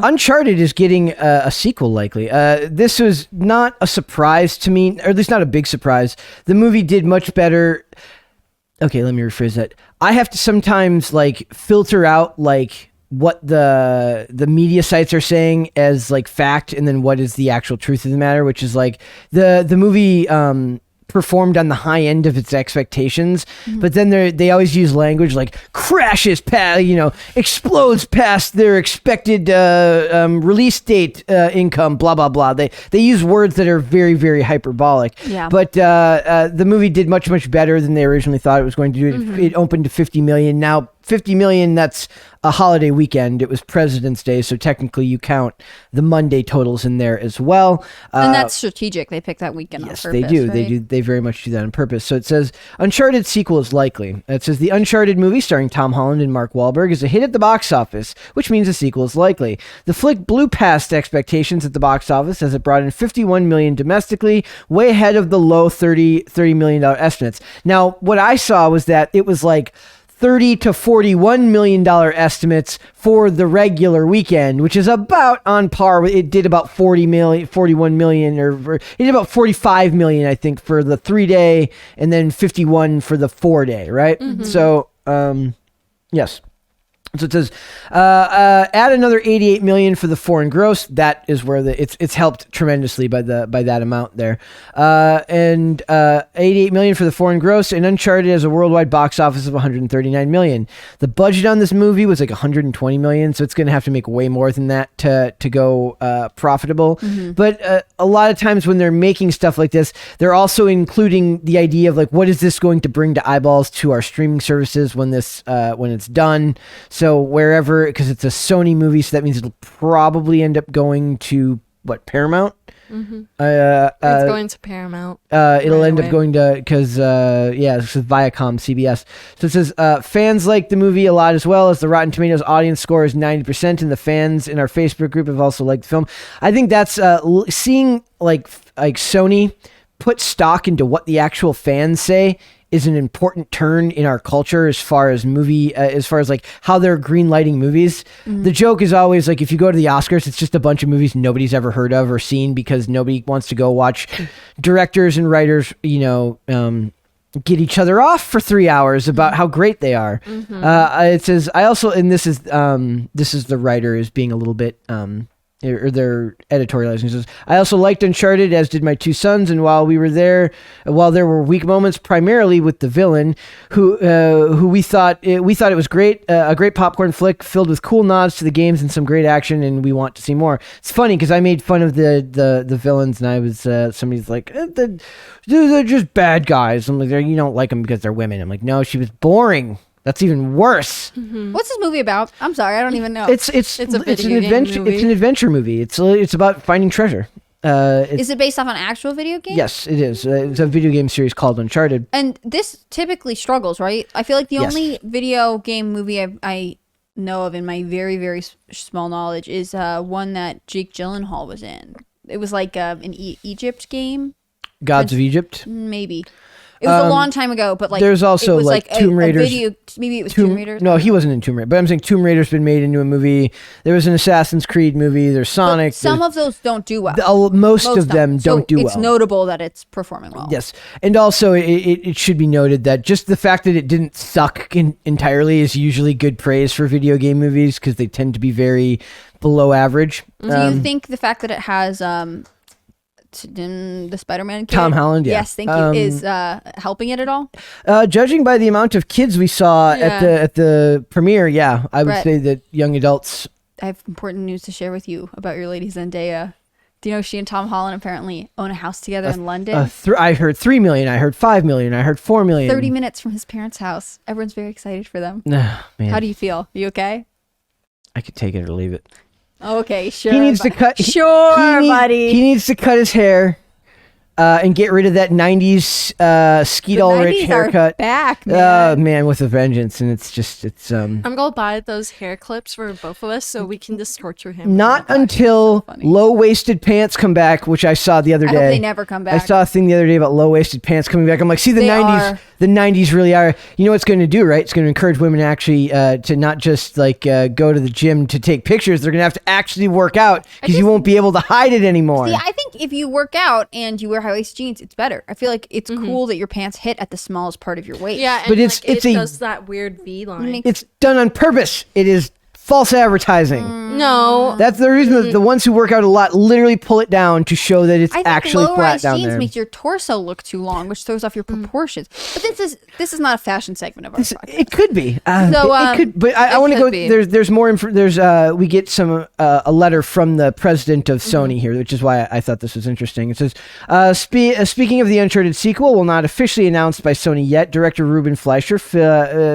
Uncharted is getting a sequel likely. This was not a surprise to me, or at least not a big surprise. The movie did much better. Okay, let me rephrase that. I have to sometimes like filter out like what the media sites are saying as like fact, and then what is the actual truth of the matter, which is like the movie performed on the high end of its expectations, but then they always use language like crashes past, explodes past their expected release date income, blah blah blah. They use words that are very very hyperbolic. Yeah. But the movie did much better than they originally thought it was going to do. It opened to 50 million. Now 50 million, that's a holiday weekend. It was President's Day, so technically you count the Monday totals in there as well. And that's strategic. They pick that weekend on purpose. Yes, they do. Right? They very much do that on purpose. So it says, Uncharted sequel is likely. It says, the Uncharted movie starring Tom Holland and Mark Wahlberg is a hit at the box office, which means a sequel is likely. The flick blew past expectations at the box office as it brought in 51 million domestically, way ahead of the low $30 million estimates. Now, what I saw was that it was like $30 to $41 million estimates for the regular weekend, which is about on par with, it did about 41 million, or it did about 45 million, I think, for the 3-day, and then 51 for the 4-day, right? So, yes. So it says, add another 88 million for the foreign gross. That is where it's helped tremendously by that amount there. And 88 million for the foreign gross, and Uncharted has a worldwide box office of 139 million. The budget on this movie was like 120 million, so it's going to have to make way more than that to go profitable. But a lot of times when they're making stuff like this, they're also including the idea of like, what is this going to bring to eyeballs to our streaming services when it's done. So wherever, because it's a Sony movie, so that means it'll probably end up going to Paramount. It's going to Paramount. It'll end up going to, because this is Viacom, CBS. So it says fans like the movie a lot, as well as the Rotten Tomatoes audience score is 90%, and the fans in our Facebook group have also liked the film. I think that's seeing like Sony put stock into what the actual fans say is an important turn in our culture as far as like how they're green lighting movies. The joke is always like, if you go to the Oscars, it's just a bunch of movies nobody's ever heard of or seen because nobody wants to go watch directors and writers, get each other off for 3 hours about how great they are. It says, I also, and this is the writer is being a little bit, or their editorializing, says, I also liked Uncharted, as did my two sons, and while there were weak moments, primarily with the villain, who we thought it was great, a great popcorn flick filled with cool nods to the games and some great action, and we want to see more. It's funny because I made fun of the villains, and I was somebody's like, they're just bad guys. I'm like, you don't like them because they're women. I'm like, no, she was boring. That's even worse. What's this movie about? I'm sorry, I don't even know. It's an adventure. It's an adventure movie. It's about finding treasure. Is it based off an actual video game? Yes, it is. It's a video game series called Uncharted. And this typically struggles, right? I feel like the only video game movie I know of in my very, very small knowledge is one that Jake Gyllenhaal was in. It was like an Egypt game. Gods of Egypt? Maybe. It was a long time ago, but like there's also it was like Tomb Raiders. Maybe it was Tomb Raiders. No, he wasn't in Tomb Raider. But I'm saying Tomb Raider's been made into a movie. There was an Assassin's Creed movie. There's Sonic. But some of those don't do well. Most of them don't do well. It's notable that it's performing well. Yes, and also it should be noted that just the fact that it didn't suck entirely is usually good praise for video game movies because they tend to be very below average. Do you think the fact that it has the Spider-Man kid, Tom Holland, yeah. Yes, thank you. Is helping it at all? Judging by the amount of kids we saw at the premiere, yeah, I would say that young adults. I have important news to share with you about your lady Zendaya. Do you know she and Tom Holland apparently own a house together in London? I heard 3 million. I heard 5 million. I heard 4 million. 30 minutes from his parents' house. Everyone's very excited for them. Man. How do you feel? You okay? I could take it or leave it. Okay, sure. He needs to cut. Sure, buddy. He needs to cut his hair. and get rid of that 90s Skeet Ulrich haircut. Back, man. Man, with a vengeance. And it's I'm gonna buy those hair clips for both of us so we can just torture him. not until low-waisted pants come back, which I saw the other day. I hope they never come back. I saw a thing the other day about low-waisted pants coming back. I'm like, see, the They 90s are. the 90s really are. You know what it's going to do, right? It's going to encourage women actually to not just like go to the gym to take pictures. They're going to have to actually work out because you won't be able to hide it anymore. See, I think if you work out and you wear high-waisted jeans, it's better. I feel like it's cool that your pants hit at the smallest part of your waist. Yeah, and But it's it a- does that weird V line. It's done on purpose. It is false advertising. No, That's the reason that the ones who work out a lot literally pull it down to show that it's I think actually flat low-rise down jeans there. makes your torso look too long, which throws off your proportions. But this is not a fashion segment of our podcast. It could be. So, it could, but I it want to could go. be. There's more. We get some a letter from the president of Sony here, which is why I thought this was interesting. It says, speaking of the Uncharted sequel, while not officially announced by Sony yet, director Ruben Fleischer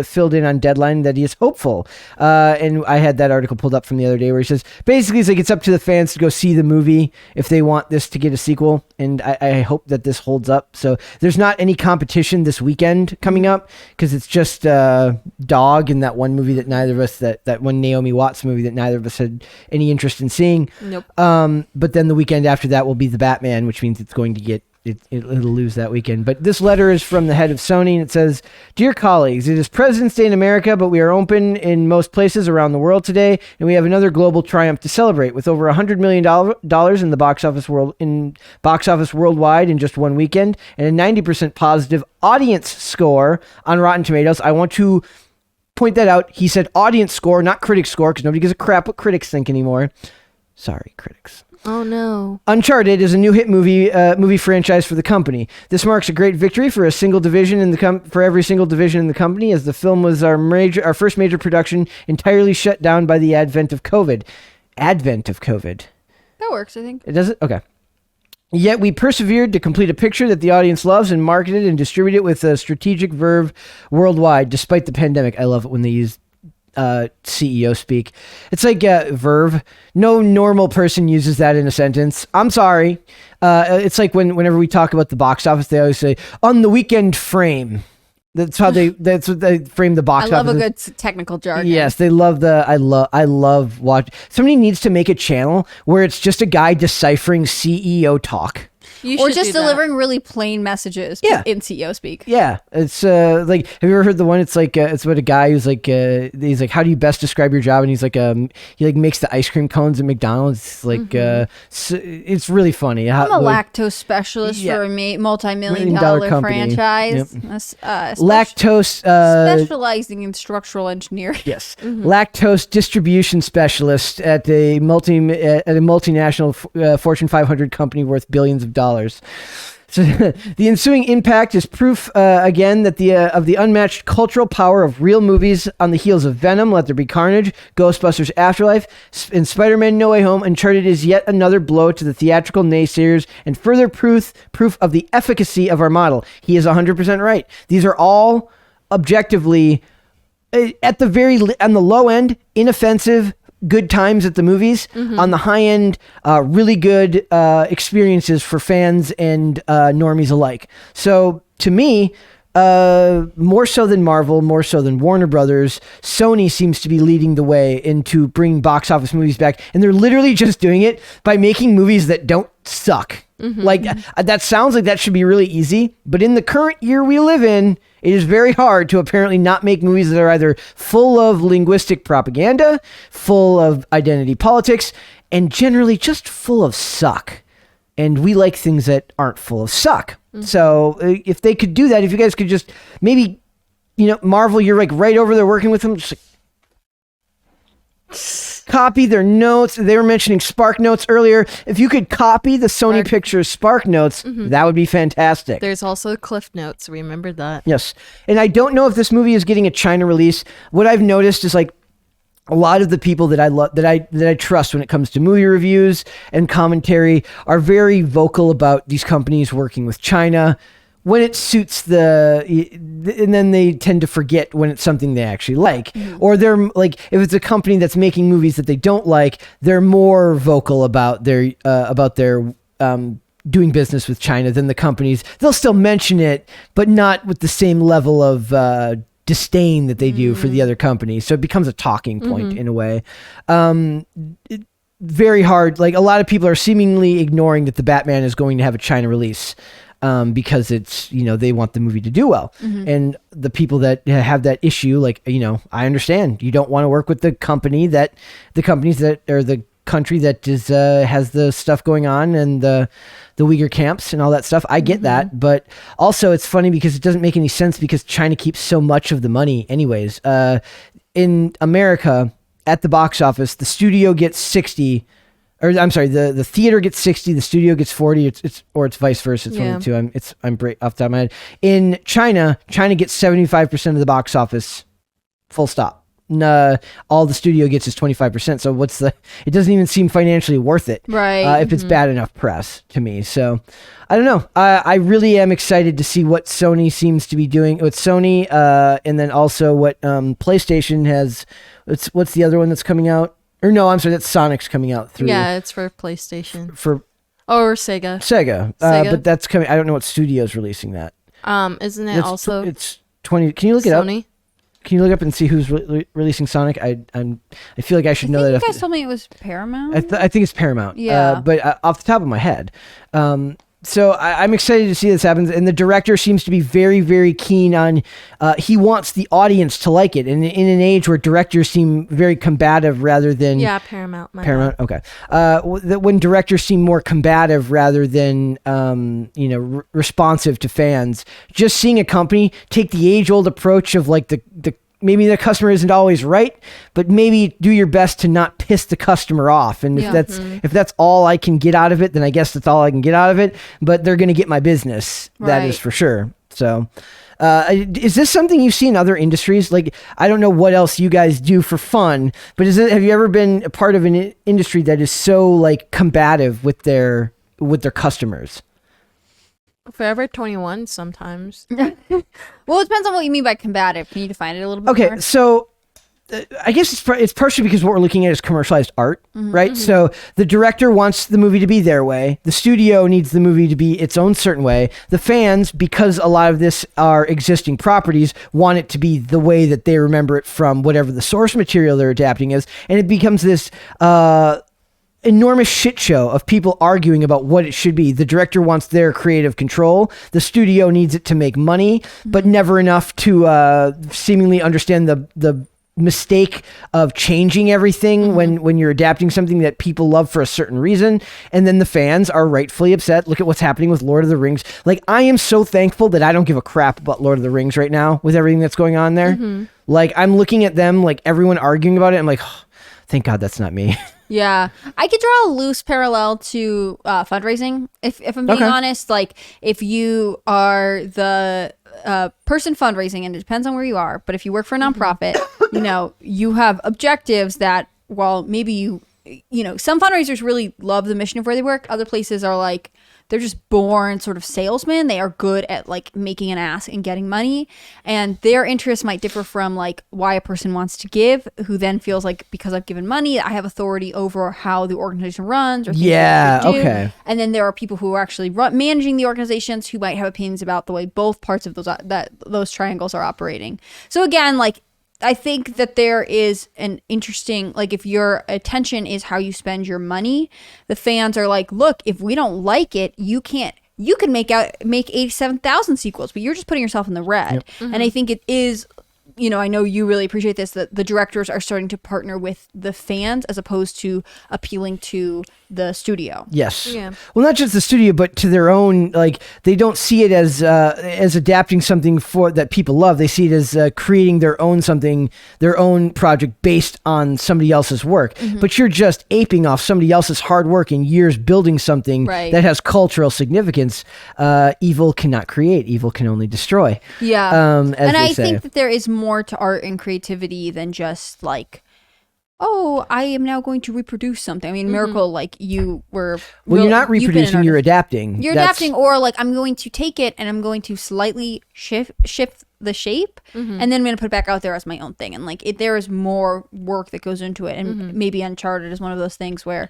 filled in on Deadline that he is hopeful. And I had that article pulled up from the other day where he says basically it's up to the fans to go see the movie if they want this to get a sequel. And I hope that this holds up. So there's not any competition this weekend coming up because it's just Dog and that one movie that neither of us that one Naomi Watts movie that neither of us had any interest in seeing. Nope. But then the weekend after that will be the Batman, which means it's going to get it'll lose that weekend. But this letter is from the head of Sony, and it says, "Dear colleagues, it is President's Day in America, but we are open in most places around the world today, and we have another global triumph to celebrate. With over $100 million in the box office worldwide in just one weekend, and a 90% positive audience score on Rotten Tomatoes." I want to point that out. He said audience score, not critic score, because nobody gives a crap what critics think anymore. Sorry, critics. Oh no. Uncharted is a new hit movie franchise for the company. This marks a great victory for a single division for every single division in the company, as the film was our first major production entirely shut down by the advent of COVID. That works, I think. It does it? Okay. Yet we persevered to complete a picture that the audience loves and marketed and distributed it with a strategic verve worldwide, despite the pandemic. I love it when they use CEO speak. It's like verve. No normal person uses that in a sentence. I'm sorry. It's like whenever we talk about the box office, they always say on the weekend frame. That's what they frame the box office. I love a good technical jargon. Yes, they love I love watch. Somebody needs to make a channel where it's just a guy deciphering CEO talk. You Or should just do that. delivering really plain messages in CEO speak. Yeah, it's like, have you ever heard the one? It's like it's about a guy who's like he's like, how do you best describe your job? And he's like he like makes the ice cream cones at McDonald's. It's like it's really funny. I'm a lactose specialist for a multi-million-dollar company. franchise. Lactose Specializing in structural engineering. Yes, lactose distribution specialist at a multinational Fortune 500 company worth billions of dollars. So the ensuing impact is proof again that of the unmatched cultural power of real movies. On the heels of Venom, Let There Be Carnage, Ghostbusters Afterlife, and Spider-Man No Way Home, Uncharted is yet another blow to the theatrical naysayers and further proof of the efficacy of our model. He is 100% right. These are all objectively at the on the low end, inoffensive, good times at the movies. On the high end, really good experiences for fans and normies alike. So to me, more so than Marvel, more so than Warner Brothers, Sony seems to be leading the way into bringing box office movies back, and they're literally just doing it by making movies that don't suck. Like that sounds like that should be really easy, but in the current year we live in, it is very hard to apparently not make movies that are either full of linguistic propaganda, full of identity politics, and generally just full of suck. And we like things that aren't full of suck. So if they could do that, if you guys could just maybe, Marvel, you're like right over there working with them, just like, copy their notes. They were mentioning Spark Notes earlier. If you could copy the Sony Pictures Spark Notes, that would be fantastic. There's also Cliff Notes. Remember that. Yes. And I don't know if this movie is getting a China release. What I've noticed is like a lot of the people that I love, that I trust when it comes to movie reviews and commentary are very vocal about these companies working with China when it suits and then they tend to forget when it's something they actually like. Or they're like, if it's a company that's making movies that they don't like, they're more vocal about their doing business with China than the companies. They'll still mention it, but not with the same level of disdain that they do for the other companies. So it becomes a talking point in a way. Very hard. Like, a lot of people are seemingly ignoring that the Batman is going to have a China release. Because it's, they want the movie to do well. And the people that have that issue, like, I understand. You don't want to work with the companies that or the country that is has the stuff going on and the Uyghur camps and all that stuff. I get that. But also it's funny because it doesn't make any sense because China keeps so much of the money anyways. In America, at the box office, the studio gets 60. Or I'm sorry, the theater gets 60, the studio gets 40. It's vice versa. It's one of the two. I'm off the top of my head. In China gets 75% of the box office. Full stop. All the studio gets is 25%. So it doesn't even seem financially worth it, right? If it's bad enough press to me. So I don't know. I really am excited to see what Sony seems to be doing with Sony, and then also what PlayStation has. What's the other one that's coming out? Or no, I'm sorry, that's Sonic's coming out through. Yeah, it's for PlayStation. Or Sega. Sega. But that's coming. I don't know what studio's releasing that. Isn't it also? It's 20. Can you look it up? Sony? Can you look up and see who's releasing Sonic? I feel like I should know that. You guys told me it was Paramount. I think it's Paramount. Yeah. But off the top of my head. So I'm excited to see this happen. And the director seems to be very, very keen on, he wants the audience to like it. And in an age where directors seem very combative rather than... Yeah, Paramount. Paramount, okay. When directors seem more combative rather than, responsive to fans, just seeing a company take the age-old approach of like the maybe the customer isn't always right, but maybe do your best to not piss the customer off. And if that's all I can get out of it, then I guess that's all I can get out of it. But they're going to get my business. Right. That is for sure. So is this something you see in other industries? Like, I don't know what else you guys do for fun, but have you ever been a part of an industry that is so like combative with their customers? Forever 21 sometimes. Well, it depends on what you mean by combative. Can you define it a little bit more? Okay, so I guess it's partially because what we're looking at is commercialized art, right? So the director wants the movie to be their way. The studio needs the movie to be its own certain way. The fans, because a lot of this are existing properties, want it to be the way that they remember it from whatever the source material they're adapting is. And it becomes this... enormous shit show of people arguing about what it should be. The director wants their creative control. The studio needs it to make money, but never enough to seemingly understand the mistake of changing everything when you're adapting something that people love for a certain reason. And then the fans are rightfully upset. Look at what's happening with Lord of the Rings. Like, I am so thankful that I don't give a crap about Lord of the Rings right now with everything that's going on there. Like, I'm looking at them, like everyone arguing about it. I'm like, oh, thank God that's not me. Yeah, I could draw a loose parallel to fundraising. If I'm being honest, like if you are the person fundraising, and it depends on where you are, but if you work for a nonprofit, you have objectives that, while maybe some fundraisers really love the mission of where they work. Other places are like, they're just born sort of salesmen. They are good at like making an ask and getting money, and their interests might differ from like why a person wants to give, who then feels like, because I've given money, I have authority over how the organization runs or things that they do. Okay. And then there are people who are actually managing the organizations who might have opinions about the way both parts of those triangles are operating. So again, like, I think that there is an interesting, like, if your attention is how you spend your money, the fans are like, look, if we don't like it, you can make 87,000 sequels, but you're just putting yourself in the red. Yep. And I think it is, I know you really appreciate this, that the directors are starting to partner with the fans as opposed to appealing to the studio. Yes. Yeah. Well, not just the studio, but to their own, like, they don't see it as adapting something that people love. They see it as creating their own project based on somebody else's work. But you're just aping off somebody else's hard work and years building something that has cultural significance. Evil cannot create. Evil can only destroy. Yeah. And I think that there is more to art and creativity than just like, oh, I am now going to reproduce something. I mean, Miracle, like, you were... Well, you're not reproducing, you're adapting. You're adapting, or like, I'm going to take it and I'm going to slightly shift the shape, and then I'm going to put it back out there as my own thing. And like, there is more work that goes into it. And maybe Uncharted is one of those things where,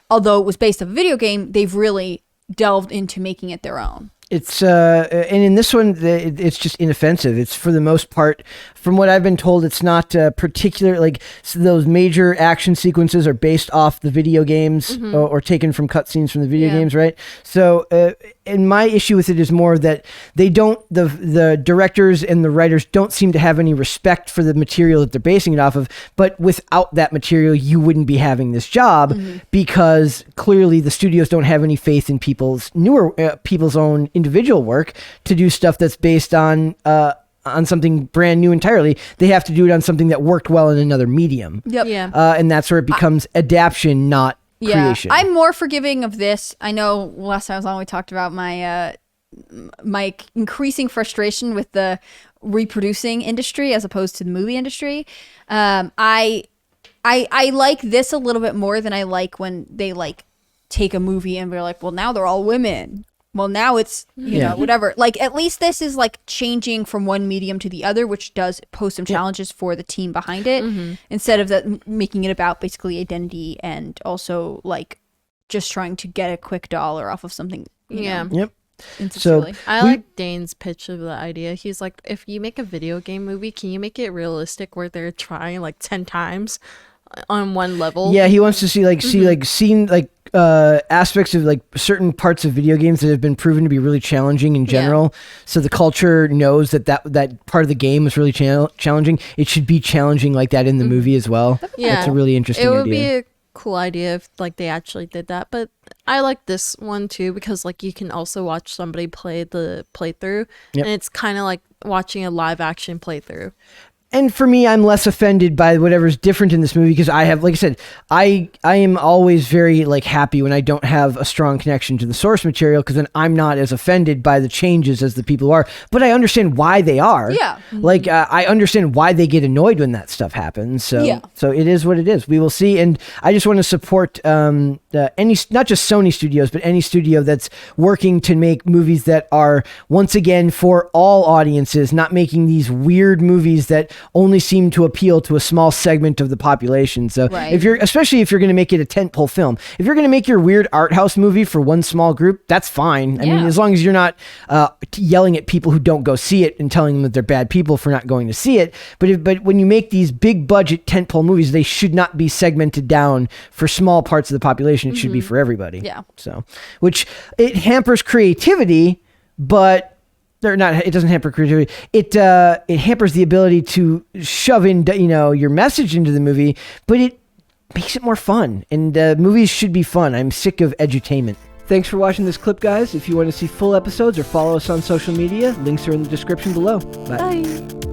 although it was based off a video game, they've really delved into making it their own. It's and in this one, it's just inoffensive. It's for the most part, from what I've been told, it's not particular. Like those major action sequences are based off the video games or taken from cutscenes from the video games, right? So, and my issue with it is more that they don't. The directors and the writers don't seem to have any respect for the material that they're basing it off of. But without that material, you wouldn't be having this job because clearly the studios don't have any faith in people's own individual work to do stuff that's based on something brand new entirely. They have to do it on something that worked well in another medium. Yep. Yeah. And that's where it becomes adaptation, not creation. I'm more forgiving of this. I know last time I was on, we talked about my my increasing frustration with the reproducing industry as opposed to the movie industry. I like this a little bit more than I like when they like take a movie and they're like, well, now they're all women. Well, now it's, you know, whatever. Like, at least this is, like, changing from one medium to the other, which does pose some challenges for the team behind it, instead of that making it about basically identity and also, like, just trying to get a quick dollar off of something, you know. Yep. So I like Dane's pitch of the idea. He's like, if you make a video game movie, can you make it realistic where they're trying, like, 10 times on one level? Yeah, he wants to see aspects of like certain parts of video games that have been proven to be really challenging in general. So the culture knows that part of the game is really challenging. It should be challenging like that in the movie as well. Yeah, that's a really interesting idea. It would be a cool idea if like they actually did that. But I like this one too because like you can also watch somebody play the playthrough, and it's kind of like watching a live action playthrough. And for me, I'm less offended by whatever's different in this movie because I have, like I said, I am always very like happy when I don't have a strong connection to the source material because then I'm not as offended by the changes as the people who are. But I understand why they are. Yeah. Like I understand why they get annoyed when that stuff happens. So so it is what it is. We will see. And I just want to support any, not just Sony studios, but any studio that's working to make movies that are once again for all audiences, not making these weird movies that only seem to appeal to a small segment of the population. So especially if you're going to make it a tentpole film, if you're going to make your weird art house movie for one small group, that's fine. I mean, as long as you're not yelling at people who don't go see it and telling them that they're bad people for not going to see it. But when you make these big budget tentpole movies, they should not be segmented down for small parts of the population. It should be for everybody. Yeah. So, which it hampers creativity, but it doesn't hamper creativity. It hampers the ability to shove in, your message into the movie, but it makes it more fun. And movies should be fun. I'm sick of edutainment. Thanks for watching this clip, guys. If you want to see full episodes or follow us on social media, links are in the description below. Bye.